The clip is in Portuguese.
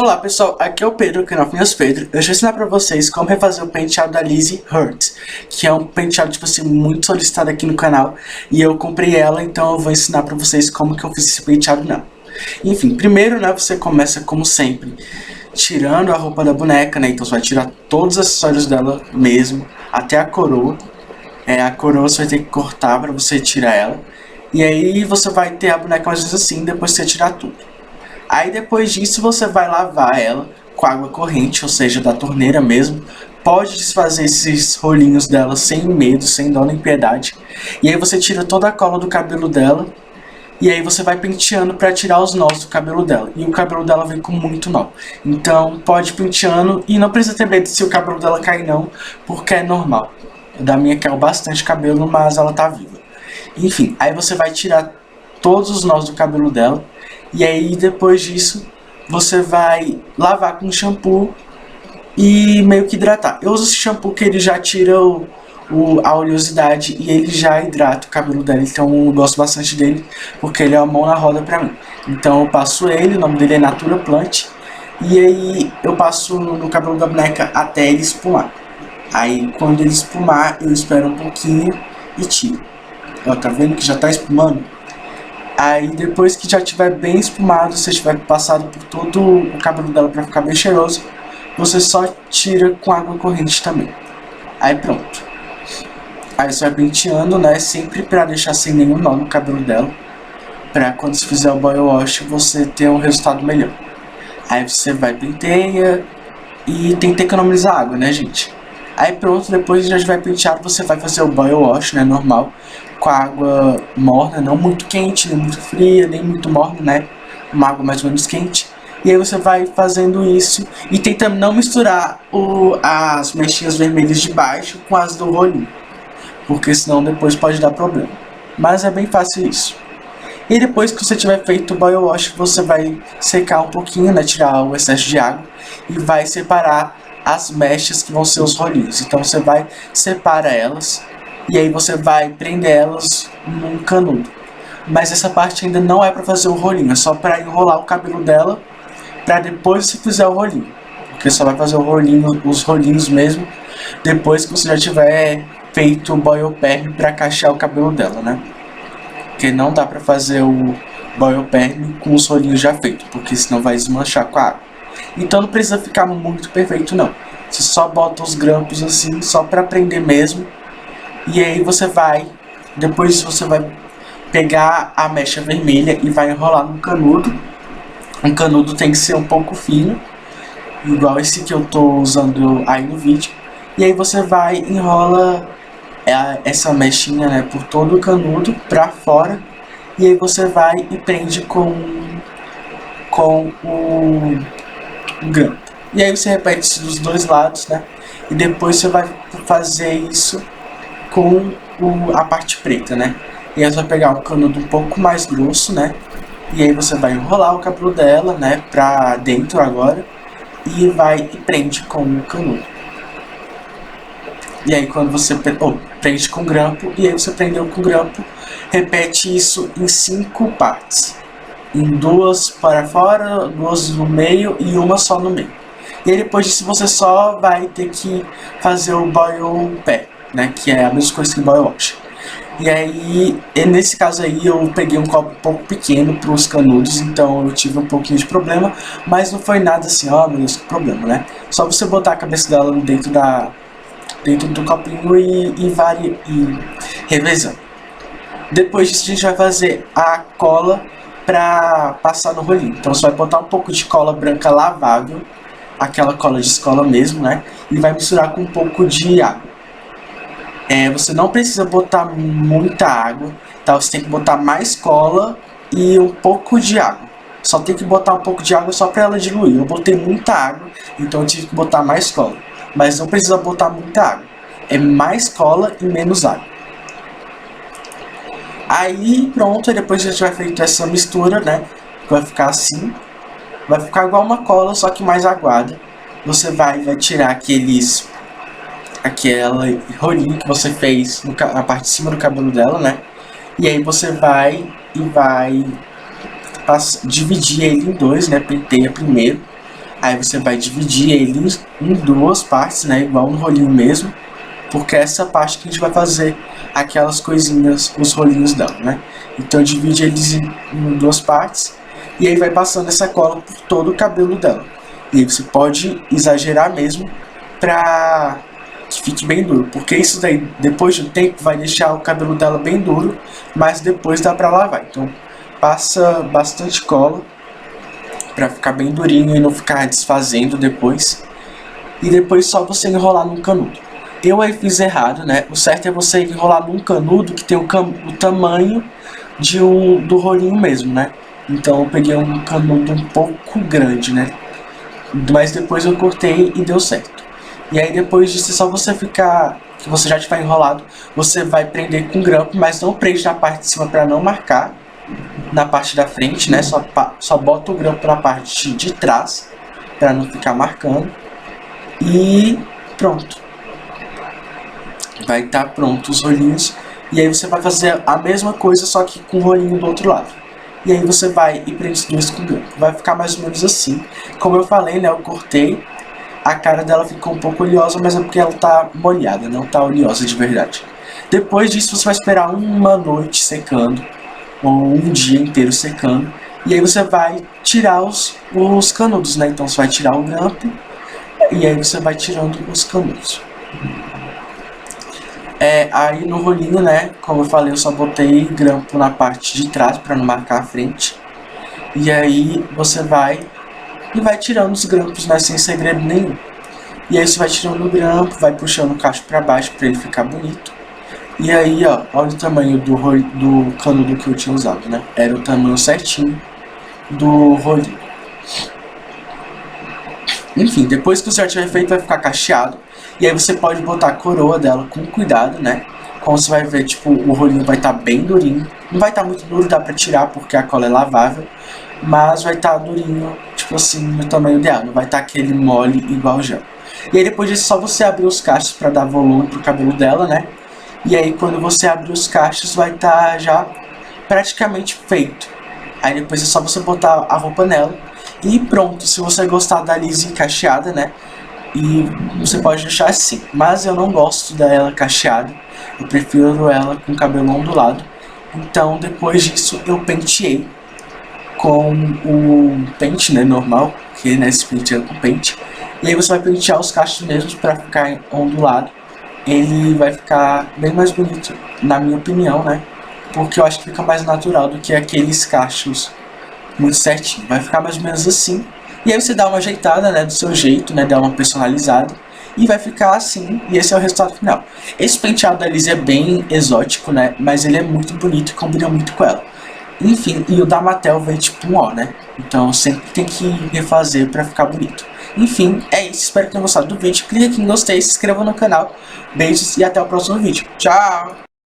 Olá pessoal, aqui é o Pedro, canal Finhas Pedro. Eu vou ensinar pra vocês como refazer o penteado da Lizzie Hurt, que é um penteado tipo assim muito solicitado aqui no canal, e eu comprei ela, então eu vou ensinar pra vocês como que eu fiz esse penteado não. Enfim, primeiro, né, você começa como sempre, tirando a roupa da boneca, né, então você vai tirar todos os acessórios dela mesmo, até a coroa. A coroa você vai ter que cortar pra você tirar ela, e aí você vai ter a boneca mais ou menos assim, depois você tirar tudo. Aí depois disso você vai lavar ela com água corrente, ou seja, da torneira mesmo. Pode desfazer esses rolinhos dela sem medo, sem dó nem piedade. E aí você tira toda a cola do cabelo dela. E aí você vai penteando para tirar os nós do cabelo dela. E o cabelo dela vem com muito nó. Então pode ir penteando e não precisa ter medo se o cabelo dela cair não, porque é normal. Da minha caiu bastante cabelo, mas ela tá viva. Enfim, aí você vai tirar todos os nós do cabelo dela. E aí depois disso você vai lavar com shampoo e meio que hidratar. Eu uso esse shampoo que ele já tira a oleosidade e ele já hidrata o cabelo dela. Então eu gosto bastante dele porque ele é uma mão na roda pra mim. Então eu passo ele, o nome dele é Natura Plant. E aí eu passo no cabelo da boneca até ele espumar. Aí quando ele espumar eu espero um pouquinho e tiro. Ó, tá vendo que já tá espumando? Aí depois que já tiver bem espumado, se tiver passado por todo o cabelo dela para ficar bem cheiroso, você só tira com água corrente também. Aí pronto. Aí você vai penteando, né, sempre para deixar sem nenhum nó no cabelo dela, para quando você fizer o boil wash você ter um resultado melhor. Aí você vai penteia e tenta economizar água, né, gente? Aí pronto, depois já vai penteado, você vai fazer o boil wash, né, normal, com a água morna, não muito quente, nem muito fria, nem muito morna, né, uma água mais ou menos quente. E aí você vai fazendo isso e tentando não misturar as mechinhas vermelhas de baixo com as do rolinho, porque senão depois pode dar problema. Mas é bem fácil isso. E depois que você tiver feito o boil wash, você vai secar um pouquinho, né, tirar o excesso de água e vai separar as mechas que vão ser os rolinhos. Então você vai separar elas e aí você vai prender elas num canudo. Mas essa parte ainda não é para fazer o rolinho, é só para enrolar o cabelo dela para depois você fizer o rolinho. Porque só vai fazer o rolinho, os rolinhos mesmo, depois que você já tiver feito o boil perm para cachear o cabelo dela, né? Porque não dá para fazer o boil perm com os rolinhos já feitos, porque senão vai desmanchar com a água. Então não precisa ficar muito perfeito não. Você só bota os grampos assim, só para prender mesmo. E aí você vai, depois você vai pegar a mecha vermelha e vai enrolar no canudo. Um canudo tem que ser um pouco fino, igual esse que eu tô usando aí no vídeo. E aí você vai enrola essa mechinha, né, por todo o canudo para fora. E aí você vai e prende com o grampo. E aí você repete isso dos dois lados, né? E depois você vai fazer isso com a parte preta, né? E aí você vai pegar um canudo um pouco mais grosso, né? E aí você vai enrolar o cabelo dela, né, pra dentro agora. E vai e prende com o canudo. E aí quando você prende com o grampo, e aí você prendeu com o grampo, repete isso em 5 partes. Em 2 para fora, 2 no meio e uma só no meio. E aí depois disso você só vai ter que fazer o boil pé, né, que é a mesma coisa que o boil wash. E aí, nesse caso aí, eu peguei um copo um pouco pequeno para os canudos, então eu tive um pouquinho de problema, mas não foi nada assim, ó, meu Deus, que problema, né? Só você botar a cabeça dela dentro do copinho e revezando. Depois disso a gente vai fazer a cola para passar no rolinho. Então você vai botar um pouco de cola branca lavável, aquela cola de escola mesmo, né? E vai misturar com um pouco de água. Você não precisa botar muita água, tá? Você tem que botar mais cola e um pouco de água. Só tem que botar um pouco de água só para ela diluir. Eu botei muita água, então eu tive que botar mais cola. Mas não precisa botar muita água. É mais cola e menos água. Aí pronto, depois que já tiver feito essa mistura, né? Vai ficar assim. Vai ficar igual uma cola, só que mais aguada. Você vai tirar aquela rolinho que você fez na parte de cima do cabelo dela, né? E aí você vai dividir ele em dois, né? Penteia primeiro. Aí você vai dividir ele em duas partes, né? Igual um rolinho mesmo. Porque é essa parte que a gente vai fazer aquelas coisinhas, os rolinhos dela, né? Então divide eles em duas partes. E aí vai passando essa cola por todo o cabelo dela. E aí você pode exagerar mesmo pra que fique bem duro. Porque isso daí, depois de um tempo, vai deixar o cabelo dela bem duro. Mas depois dá pra lavar. Então passa bastante cola pra ficar bem durinho e não ficar desfazendo depois. E depois só você enrolar num canudo. Eu aí fiz errado, né? O certo é você enrolar num canudo que tem o tamanho do rolinho mesmo, né? Então eu peguei um canudo um pouco grande, né? Mas depois eu cortei e deu certo. E aí depois disso é só você ficar, que você já tiver enrolado, você vai prender com grampo, mas não prende na parte de cima para não marcar na parte da frente, né? Só bota o grampo na parte de trás para não ficar marcando. E pronto. Vai estar pronto os rolinhos. E aí você vai fazer a mesma coisa, só que com o rolinho do outro lado. E aí você vai e prende os dois com grampo. Vai ficar mais ou menos assim. Como eu falei, né? Eu cortei. A cara dela ficou um pouco oleosa, mas é porque ela tá molhada, não tá oleosa de verdade. Depois disso você vai esperar uma noite secando. Ou um dia inteiro secando. E aí você vai tirar os canudos, né? Então você vai tirar o grampo. E aí você vai tirando os canudos. Aí no rolinho, né, como eu falei, eu só botei grampo na parte de trás para não marcar a frente. E aí você vai tirando os grampos, né, sem segredo nenhum. E aí você vai tirando o grampo, vai puxando o cacho para baixo para ele ficar bonito. E aí, ó, olha o tamanho do canudo que eu tinha usado, né? Era o tamanho certinho do rolinho. Enfim, depois que o já tiver feito, vai ficar cacheado. E aí você pode botar a coroa dela com cuidado, né? Como você vai ver, tipo, o rolinho vai estar bem durinho. Não vai estar muito duro, dá pra tirar porque a cola é lavável. Mas vai estar durinho, tipo assim, no tamanho ideal. Não vai estar aquele mole igual gel. E aí depois disso, é só você abrir os cachos pra dar volume pro cabelo dela, né? E aí quando você abrir os cachos, vai estar já praticamente feito. Aí depois é só você botar a roupa nela. E pronto, se você gostar da Lizzie cacheada, né? E você pode deixar assim. Mas eu não gosto dela cacheada. Eu prefiro ela com cabelo ondulado. Então depois disso eu penteei com o pente, né, normal. Que né, se penteia com pente. E aí você vai pentear os cachos mesmo para ficar ondulado. Ele vai ficar bem mais bonito, na minha opinião, né? Porque eu acho que fica mais natural do que aqueles cachos muito certinho. Vai ficar mais ou menos assim. E aí você dá uma ajeitada, né, do seu jeito, né, dá uma personalizada. E vai ficar assim, e esse é o resultado final. Esse penteado da Lizzie é bem exótico, né, mas ele é muito bonito e combina muito com ela. Enfim, e o da Mattel vem tipo um ó, né. Então sempre tem que refazer pra ficar bonito. Enfim, é isso. Espero que tenham gostado do vídeo. Clique aqui em gostei, se inscreva no canal. Beijos e até o próximo vídeo. Tchau!